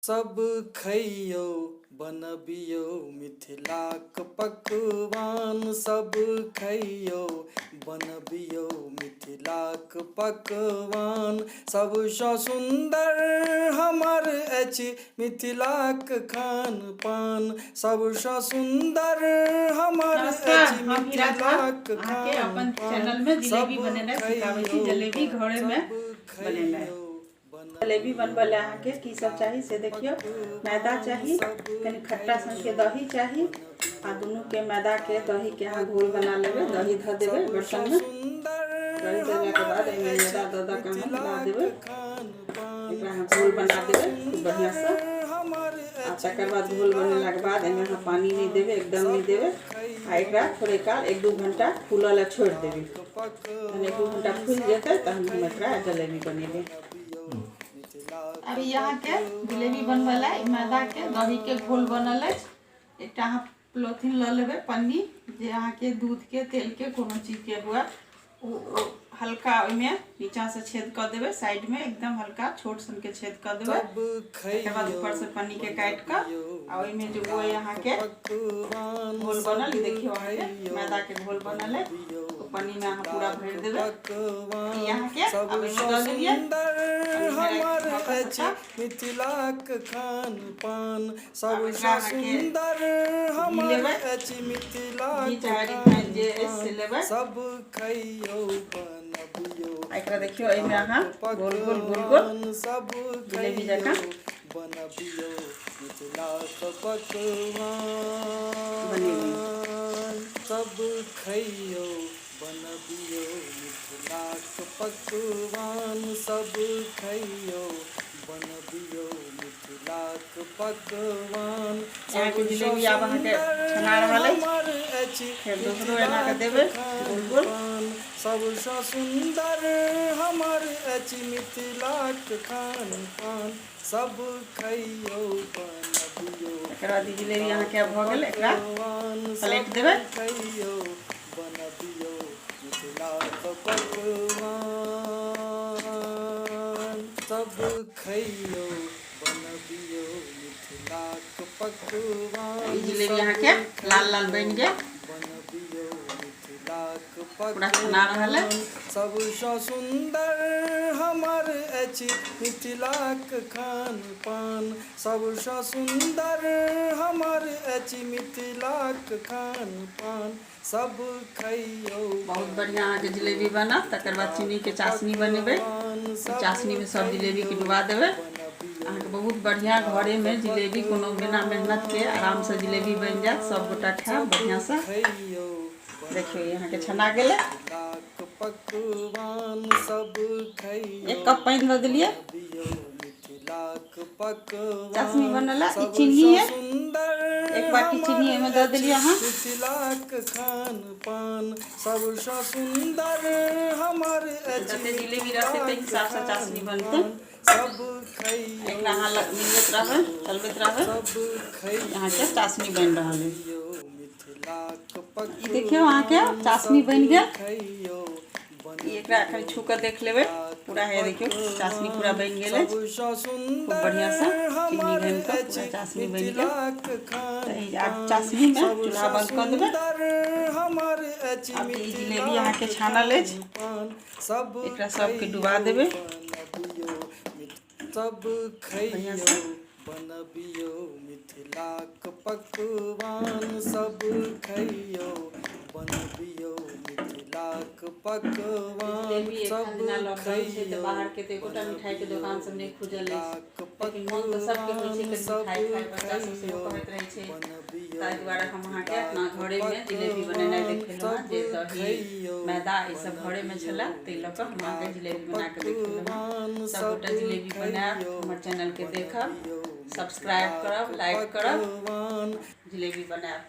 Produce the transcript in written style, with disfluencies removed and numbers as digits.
सब खइयो बनबियो मिथिलाक पकवान। सब खइयो बनबियो मिथिलाक पकवान। सबसँ सुन्दर हमर अछि मिथिलाक खान पान। सबसँ सुन्दर हमर अछि मिथिलाक खान पान। सब खइयो जलेबी घरे में जलेबी बनबे अहाँ के की सब चाहिए से देखियो। मैदा चाहिए, कनी खट्टा सन के दही चाहिए आ दोनों के मैदा के दही के अहाँ घोल बना लेबे। दही ध देबे बर्तन में, दही देला के बाद एमे मैदा द के अहाँ मिला देबे। एकरा अहाँ घोल बना देबे खूब बढ़िया से। आ तकर बाद घोल बनेला के बाद एमे अहाँ पानी नहीं देबे, एकदम नहीं देबे। आ एकरा थोड़े काल 1-2 घंटा फूले ला छोड़ देबे। 1-2 घंटा फूल जेते तहन हम एकरा जलेबी बनेबे। अभी यहाँ के जलेबी बनवाला मैदा के दही के घोल बनल है। एक पॉलिथीन ल लेबे, पन्नी जे अहाँ के दूध के तेल के कोनो चीज के हुआ हल्का में नीचा से छेद कर देबे। साइड में एकदम हल्का छोट सन के छेद कर देबे। उसके बाद ऊपर से पन्नी के काट कर और में जो वो यहाँ के घोल बनल देखियो, अहाँ के मैदा के घोल बनल है। तो पन्नी में अहाँ पूरा भर देबे। यहाँ के अब इसमें डाल दिए मिथिलाक खान पान। सबसँ सुन्दर हमर अछि मिथिलाक खान पान। सब खइयो बनबियो एकरा देखियो एमे अहाँ गोल गोल गोल गोल सब जलेबी जका बनबियो मिथिलाक पकवान। सब खइयो बनबियो मिथिलाक पकवान। सब खइयो बनबियो मिथिलाक पकवान। यहाँ के जलेबी आब अहाँ के छना रहल है। फिर दूसरो एना के देबे गोल गोल। सबसँ सुन्दर हमर अछि मिथिलाक खान पान। सब खइयो बनबियो एकरा दी जलेबी अहाँ के भ गेल। एकरा प्लेट देबे, खइयो बनबियो मिथिलाक पकवान। सब खइयो बनबियो मिथिलाक पकवान। ई जलेबी अहाँ के लाल लाल बन गया, बनबियो मिथिलाक पूरा छना रहल है। सबसँ सुन्दर हमर अछि मिथिलाक खान पान। सबसँ सुन्दर हमर अछि मिथिलाक खान पान। सब खइयो बहुत बढ़िया अहाँ के जलेबी बना। तकर बाद चीनी के चाशनी बनेबे। चाशनी में सब जलेबी के डुबा देबे। अहाँ के बहुत बढ़िया घरे में जलेबी कोनो बिना मेहनत के आराम से जलेबी बन जात। सब गोटा खाएब बढ़िया से। देखियो यहाँ के छना गेले। पकवान। सब खइयो 1 कप पानी द दिलिए। मिथिलाक पकवान। चाशनी बनला ई चीनी है, 1 बाटी चीनी एमे द दिलिए अहाँ। मिथिलाक खान पान। सबसँ सुन्दर हमर अछि जलेबी रहते ते हिसाब से चाशनी बनते। सब खइयो एकरा अहाँ मिलबैत रहबे, चलबैत रहबे। सब खइयो यहाँ के चाशनी बन रहल है। मिथिलाक पकवान। देखियो अहाँ के चाशनी बन गेल। खइयो एकरा खाली छू कर देख लेबे पूरा है। देखियो चाशनी पूरा बन गेल है खूब बढ़िया से। चीनी घन के पूरा चाशनी बन गेल। अब चाशनी में चूल्हा बंद कर देबे। अब ई जलेबी अहाँ के छानल है, एकरा सब के डुबा देबे। सब खइयो बनबियो मिथिलाक पकवान। सब खइयो बनबियो मिथिलाक पकवान। सब खइयो बाहर के एकोटा मिठाई के दुकान सब नहीं खुजल है, लेकिन मन तो सबके होइ छै कि मिठाई खाए। बच्चा सब से कहैत रहे छै, ताहि दुआरे हम अहाँ के अपना घरे में जलेबी बनेनाइ देखेलहुँ हँ। जे दही मैदा ई सब घरे में छला, ताहि लऽ कऽ हम अहाँ के जलेबी बना के देखेलहुँ। सब गोटा जलेबी बनाएब, हमर चैनल के देखब, सब्सक्राइब करब, लाइक करब, जलेबी बनाएब।